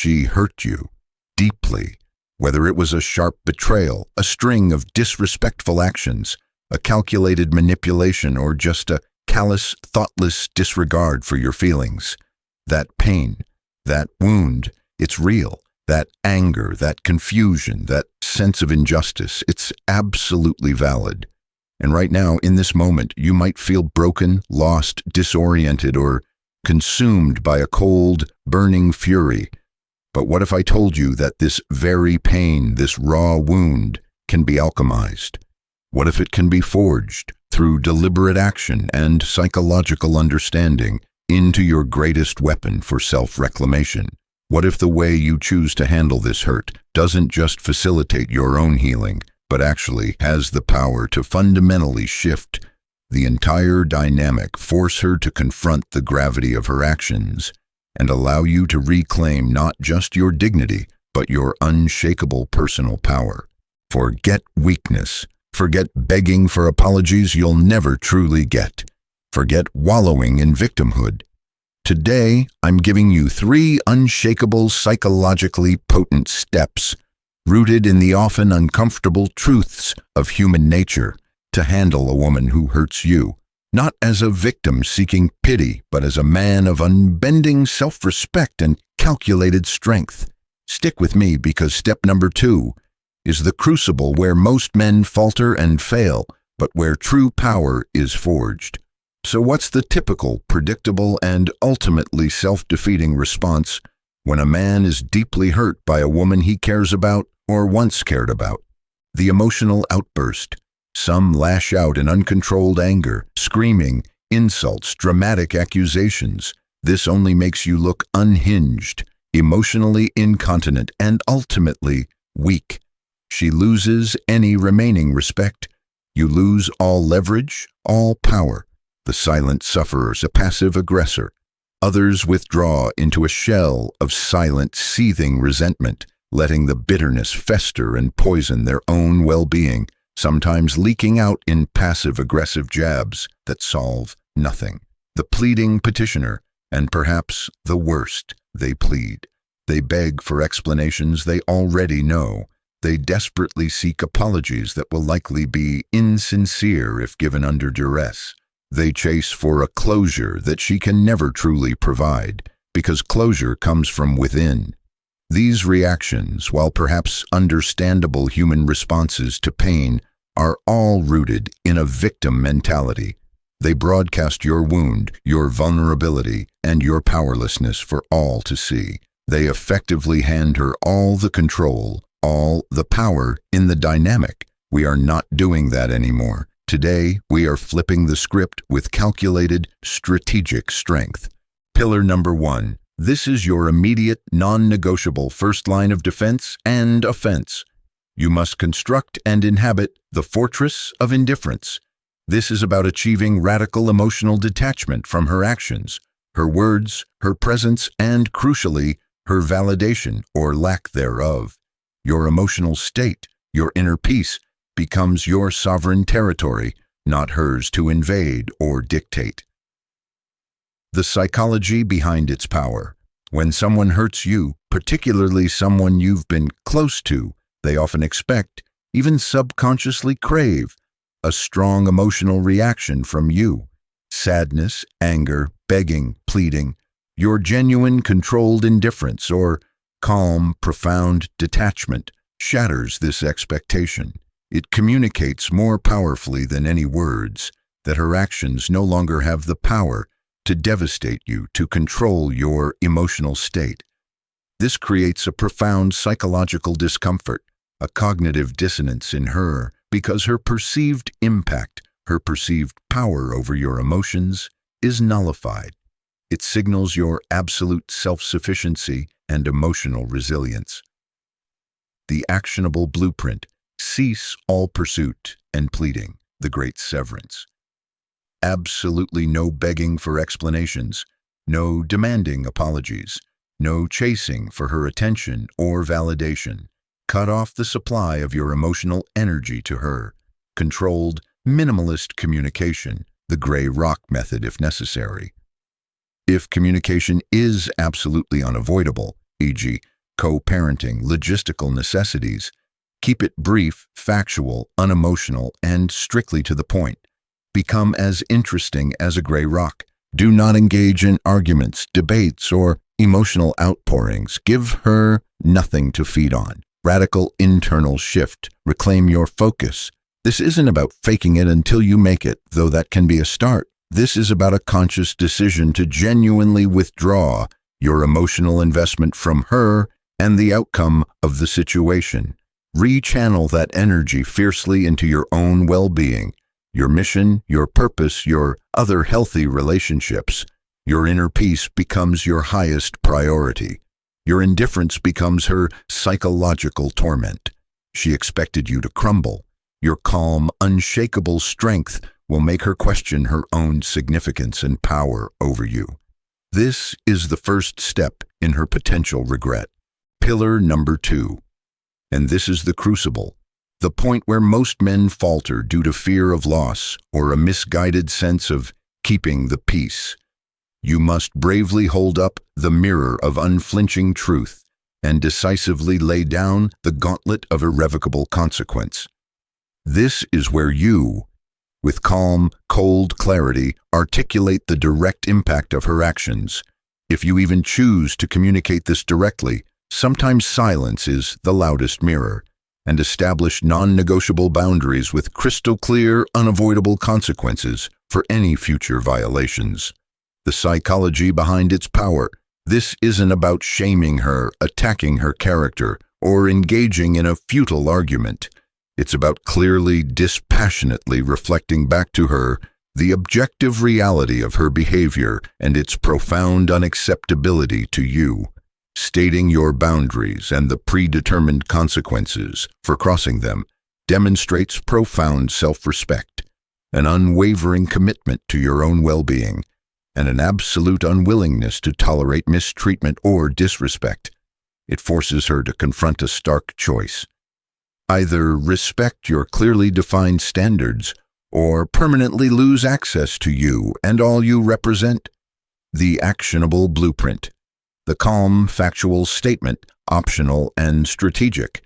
she hurt you deeply, whether it was a sharp betrayal, a string of disrespectful actions, a calculated manipulation, or just a callous, thoughtless disregard for your feelings. That pain, that wound, it's real. That anger, that confusion, that sense of injustice, it's absolutely valid. And right now, in this moment, you might feel broken, lost, disoriented, or consumed by a cold, burning fury. But what if I told you that this very pain, this raw wound, can be alchemized? What if it can be forged through deliberate action and psychological understanding into your greatest weapon for self-reclamation? What if the way you choose to handle this hurt doesn't just facilitate your own healing, but actually has the power to fundamentally shift the entire dynamic, force her to confront the gravity of her actions, and allow you to reclaim not just your dignity, but your unshakable personal power? Forget weakness. Forget begging for apologies you'll never truly get. Forget wallowing in victimhood. Today, I'm giving you 3 unshakable, psychologically potent steps, rooted in the often uncomfortable truths of human nature, to handle a woman who hurts you, not as a victim seeking pity, but as a man of unbending self-respect and calculated strength. Stick with me, because step number 2 is the crucible where most men falter and fail, but where true power is forged. So what's the typical, predictable, and ultimately self-defeating response when a man is deeply hurt by a woman he cares about or once cared about? The emotional outburst. Some lash out in uncontrolled anger, screaming, insults, dramatic accusations. This only makes you look unhinged, emotionally incontinent, and ultimately weak. She loses any remaining respect. You lose all leverage, all power. The silent sufferer's a passive aggressor. Others withdraw into a shell of silent, seething resentment, letting the bitterness fester and poison their own well-being, sometimes leaking out in passive-aggressive jabs that solve nothing. The pleading petitioner, and perhaps the worst, they plead. They beg for explanations they already know. They desperately seek apologies that will likely be insincere if given under duress. They chase for a closure that she can never truly provide, because closure comes from within. These reactions, while perhaps understandable human responses to pain, are all rooted in a victim mentality. They broadcast your wound, your vulnerability, and your powerlessness for all to see. They effectively hand her all the control, all the power in the dynamic. We are not doing that anymore. Today, we are flipping the script with calculated, strategic strength. Pillar number 1. This is your immediate, non-negotiable first line of defense and offense. You must construct and inhabit the fortress of indifference. This is about achieving radical emotional detachment from her actions, her words, her presence, and, crucially, her validation or lack thereof. Your emotional state, your inner peace, becomes your sovereign territory, not hers to invade or dictate. The psychology behind its power. When someone hurts you, particularly someone you've been close to, they often expect, even subconsciously crave, a strong emotional reaction from you. Sadness, anger, begging, pleading. Your genuine, controlled indifference or calm, profound detachment shatters this expectation. It communicates more powerfully than any words that her actions no longer have the power to devastate you, to control your emotional state. This creates a profound psychological discomfort, a cognitive dissonance in her, because her perceived impact, her perceived power over your emotions is nullified. It signals your absolute self-sufficiency and emotional resilience. The actionable blueprint. Cease all pursuit and pleading, the great severance. Absolutely no begging for explanations, no demanding apologies, no chasing for her attention or validation. Cut off the supply of your emotional energy to her. Controlled, minimalist communication, the gray rock method if necessary. If communication is absolutely unavoidable, e.g., co-parenting, logistical necessities. Keep it brief, factual, unemotional, and strictly to the point. Become as interesting as a gray rock. Do not engage in arguments, debates, or emotional outpourings. Give her nothing to feed on. Radical internal shift. Reclaim your focus. This isn't about faking it until you make it, though that can be a start. This is about a conscious decision to genuinely withdraw your emotional investment from her and the outcome of the situation. Rechannel that energy fiercely into your own well-being, your mission, your purpose, your other healthy relationships. Your inner peace becomes your highest priority. Your indifference becomes her psychological torment. She expected you to crumble. Your calm, unshakable strength will make her question her own significance and power over you. This is the first step in her potential regret. Pillar number 2. And this is the crucible, the point where most men falter due to fear of loss or a misguided sense of keeping the peace. You must bravely hold up the mirror of unflinching truth and decisively lay down the gauntlet of irrevocable consequence. This is where you, with calm, cold clarity, articulate the direct impact of her actions. If you even choose to communicate this directly, sometimes silence is the loudest mirror, and establish non-negotiable boundaries with crystal-clear, unavoidable consequences for any future violations. The psychology behind its power. This isn't about shaming her, attacking her character, or engaging in a futile argument. It's about clearly, dispassionately reflecting back to her the objective reality of her behavior and its profound unacceptability to you. Stating your boundaries and the predetermined consequences for crossing them demonstrates profound self-respect, an unwavering commitment to your own well-being, and an absolute unwillingness to tolerate mistreatment or disrespect. It forces her to confront a stark choice. Either respect your clearly defined standards or permanently lose access to you and all you represent. The actionable blueprint. The calm, factual statement, optional and strategic.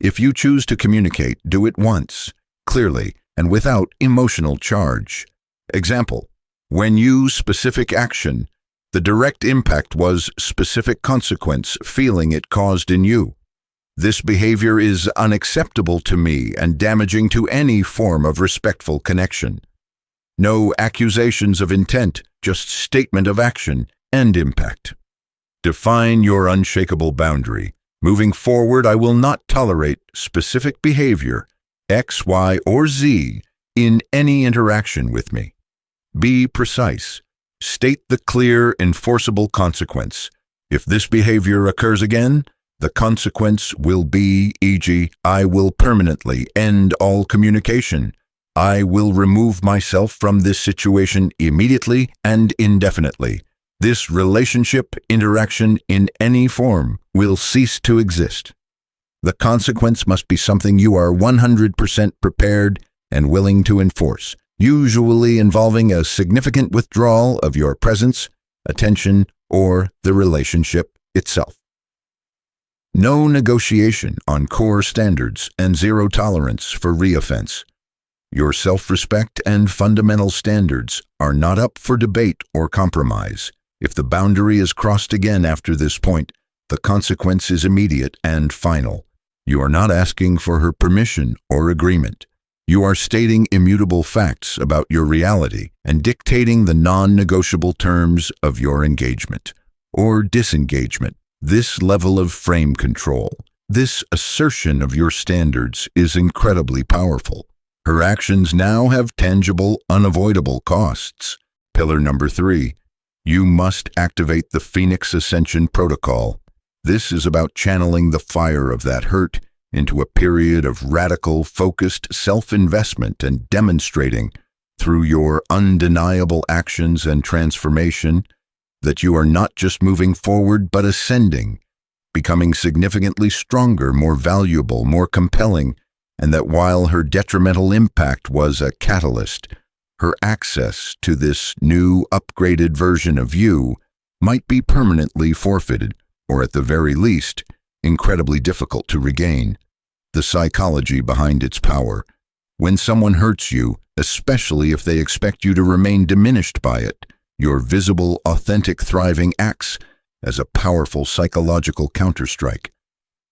If you choose to communicate, do it once, clearly, and without emotional charge. Example: when you specific action, the direct impact was specific consequence feeling it caused in you. This behavior is unacceptable to me and damaging to any form of respectful connection. No accusations of intent, just statement of action and impact. Define your unshakable boundary. Moving forward, I will not tolerate specific behavior, X, Y, or Z, in any interaction with me. Be precise. State the clear, enforceable consequence. If this behavior occurs again, the consequence will be, e.g., I will permanently end all communication. I will remove myself from this situation immediately and indefinitely. This relationship, interaction in any form will cease to exist. The consequence must be something you are 100% prepared and willing to enforce, usually involving a significant withdrawal of your presence, attention, or the relationship itself. No negotiation on core standards and zero tolerance for reoffense. Your self-respect and fundamental standards are not up for debate or compromise. If the boundary is crossed again after this point, the consequence is immediate and final. You are not asking for her permission or agreement. You are stating immutable facts about your reality and dictating the non-negotiable terms of your engagement or disengagement. This level of frame control, this assertion of your standards is incredibly powerful. Her actions now have tangible, unavoidable costs. Pillar number 3. You must activate the Phoenix Ascension protocol. This is about channeling the fire of that hurt into a period of radical, focused self-investment and demonstrating, through your undeniable actions and transformation, that you are not just moving forward but ascending, becoming significantly stronger, more valuable, more compelling, and that while her detrimental impact was a catalyst, her access to this new, upgraded version of you might be permanently forfeited. or at the very least, incredibly difficult to regain. The psychology behind its power. When someone hurts you, especially if they expect you to remain diminished by it, your visible, authentic thriving acts as a powerful psychological counterstrike.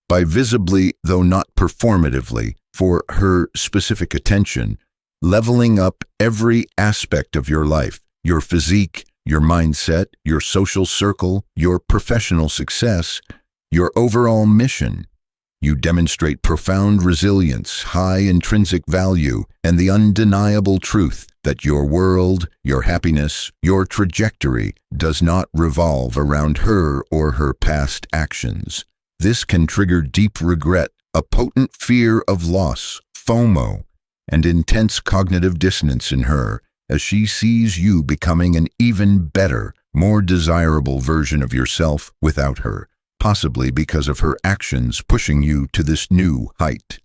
By visibly, though not performatively, for her specific attention, leveling up every aspect of your life, your physique, your mindset, your social circle, your professional success, your overall mission. You demonstrate profound resilience, high intrinsic value, and the undeniable truth that your world, your happiness, your trajectory does not revolve around her or her past actions. This can trigger deep regret, a potent fear of loss, FOMO, and intense cognitive dissonance in her as she sees you becoming an even better, more desirable version of yourself without her, possibly because of her actions pushing you to this new height.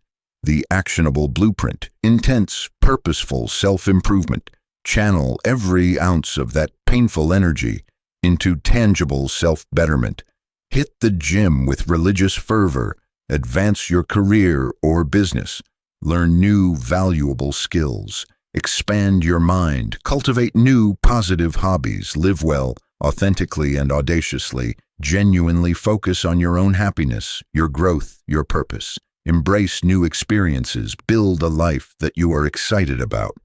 The actionable blueprint, intense, purposeful self-improvement. Channel every ounce of that painful energy into tangible self-betterment. Hit the gym with religious fervor. Advance your career or business. Learn new, valuable skills. Expand your mind. Cultivate new, positive hobbies. Live well, authentically and audaciously. Genuinely focus on your own happiness, your growth, your purpose. Embrace new experiences. Build a life that you are excited about.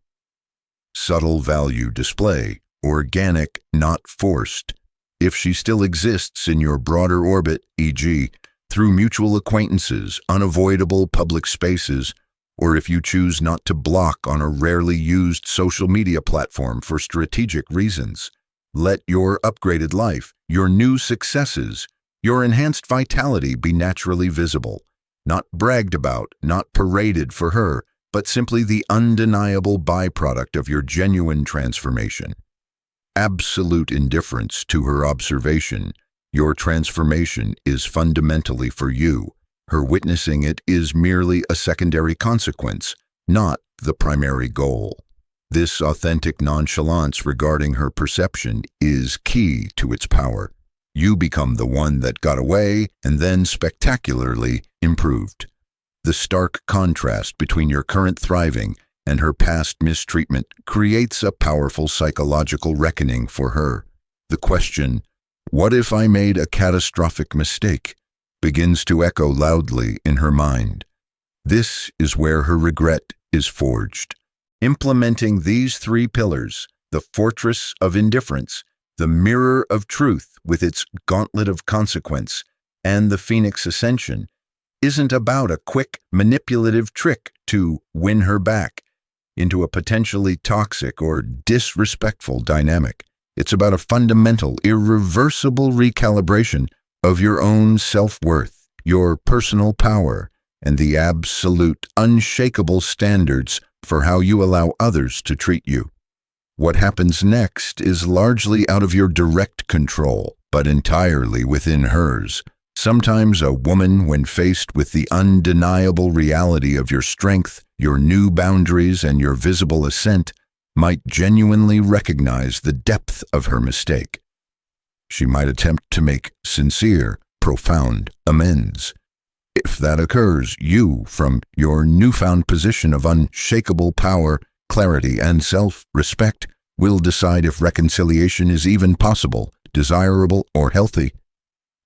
Subtle value display. Organic, not forced. If she still exists in your broader orbit, e.g., through mutual acquaintances, unavoidable public spaces, or if you choose not to block on a rarely used social media platform for strategic reasons, let your upgraded life, your new successes, your enhanced vitality be naturally visible, not bragged about, not paraded for her, but simply the undeniable byproduct of your genuine transformation. Absolute indifference to her observation. Your transformation is fundamentally for you. Her witnessing it is merely a secondary consequence, not the primary goal. This authentic nonchalance regarding her perception is key to its power. You become the one that got away and then spectacularly improved. The stark contrast between your current thriving and her past mistreatment creates a powerful psychological reckoning for her. The question, "What if I made a catastrophic mistake?" begins to echo loudly in her mind. This is where her regret is forged. Implementing these three pillars, the fortress of indifference, the mirror of truth with its gauntlet of consequence, and the Phoenix Ascension, isn't about a quick, manipulative trick to win her back into a potentially toxic or disrespectful dynamic. It's about a fundamental, irreversible recalibration of your own self-worth, your personal power, and the absolute, unshakable standards for how you allow others to treat you. What happens next is largely out of your direct control, but entirely within hers. Sometimes a woman, when faced with the undeniable reality of your strength, your new boundaries, and your visible ascent, might genuinely recognize the depth of her mistake. She might attempt to make sincere, profound amends. If that occurs, you, from your newfound position of unshakable power, clarity, and self-respect, will decide if reconciliation is even possible, desirable, or healthy.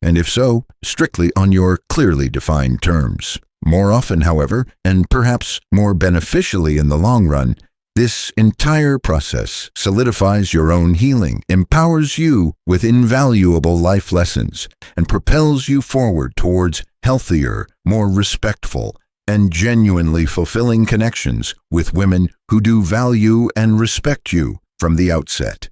And if so, strictly on your clearly defined terms. More often, however, and perhaps more beneficially in the long run, this entire process solidifies your own healing, empowers you with invaluable life lessons, and propels you forward towards healthier, more respectful, and genuinely fulfilling connections with women who do value and respect you from the outset.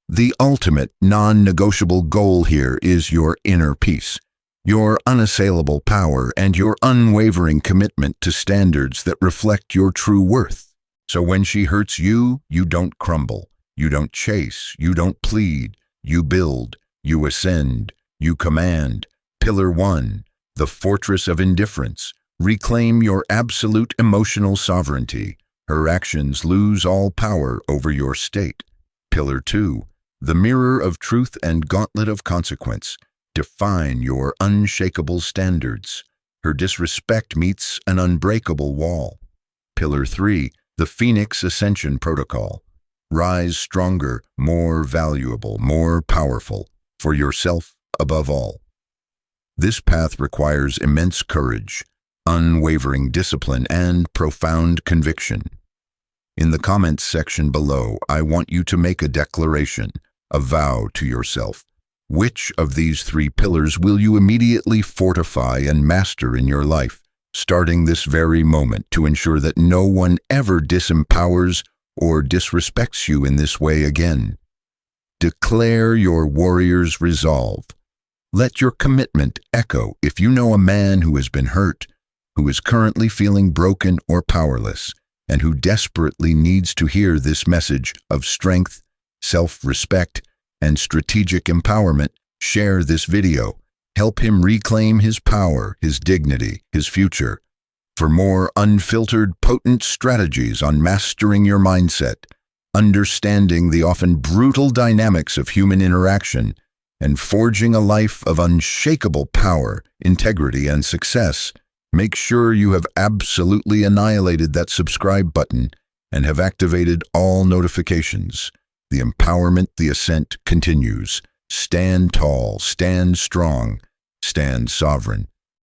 The ultimate, non-negotiable goal here is your inner peace, your unassailable power, and your unwavering commitment to standards that reflect your true worth. So when she hurts you, you don't crumble, you don't chase, you don't plead, you build, you ascend, you command. Pillar 1, the fortress of indifference. Reclaim your absolute emotional sovereignty. Her actions lose all power over your state. Pillar 2, the mirror of truth and gauntlet of consequence. define your unshakable standards. Her disrespect meets an unbreakable wall. Pillar 3, the Phoenix Ascension Protocol. Rise stronger, more valuable, more powerful, for yourself above all. This path requires immense courage, unwavering discipline, and profound conviction. In the comments section below, I want you to make a declaration, a vow to yourself. Which of these 3 pillars will you immediately fortify and master in your life, starting this very moment, to ensure that no one ever disempowers or disrespects you in this way again? Declare your warrior's resolve. Let your commitment echo if you know a man who has been hurt, who is currently feeling broken or powerless, and who desperately needs to hear this message of strength, self-respect, and strategic empowerment. Share this video. Help him reclaim his power, his dignity, his future. For more unfiltered, potent strategies on mastering your mindset, understanding the often brutal dynamics of human interaction, and forging a life of unshakable power, integrity, and success, make sure you have absolutely annihilated that subscribe button and have activated all notifications. The empowerment, the ascent continues. Stand tall, stand strong, stand sovereign.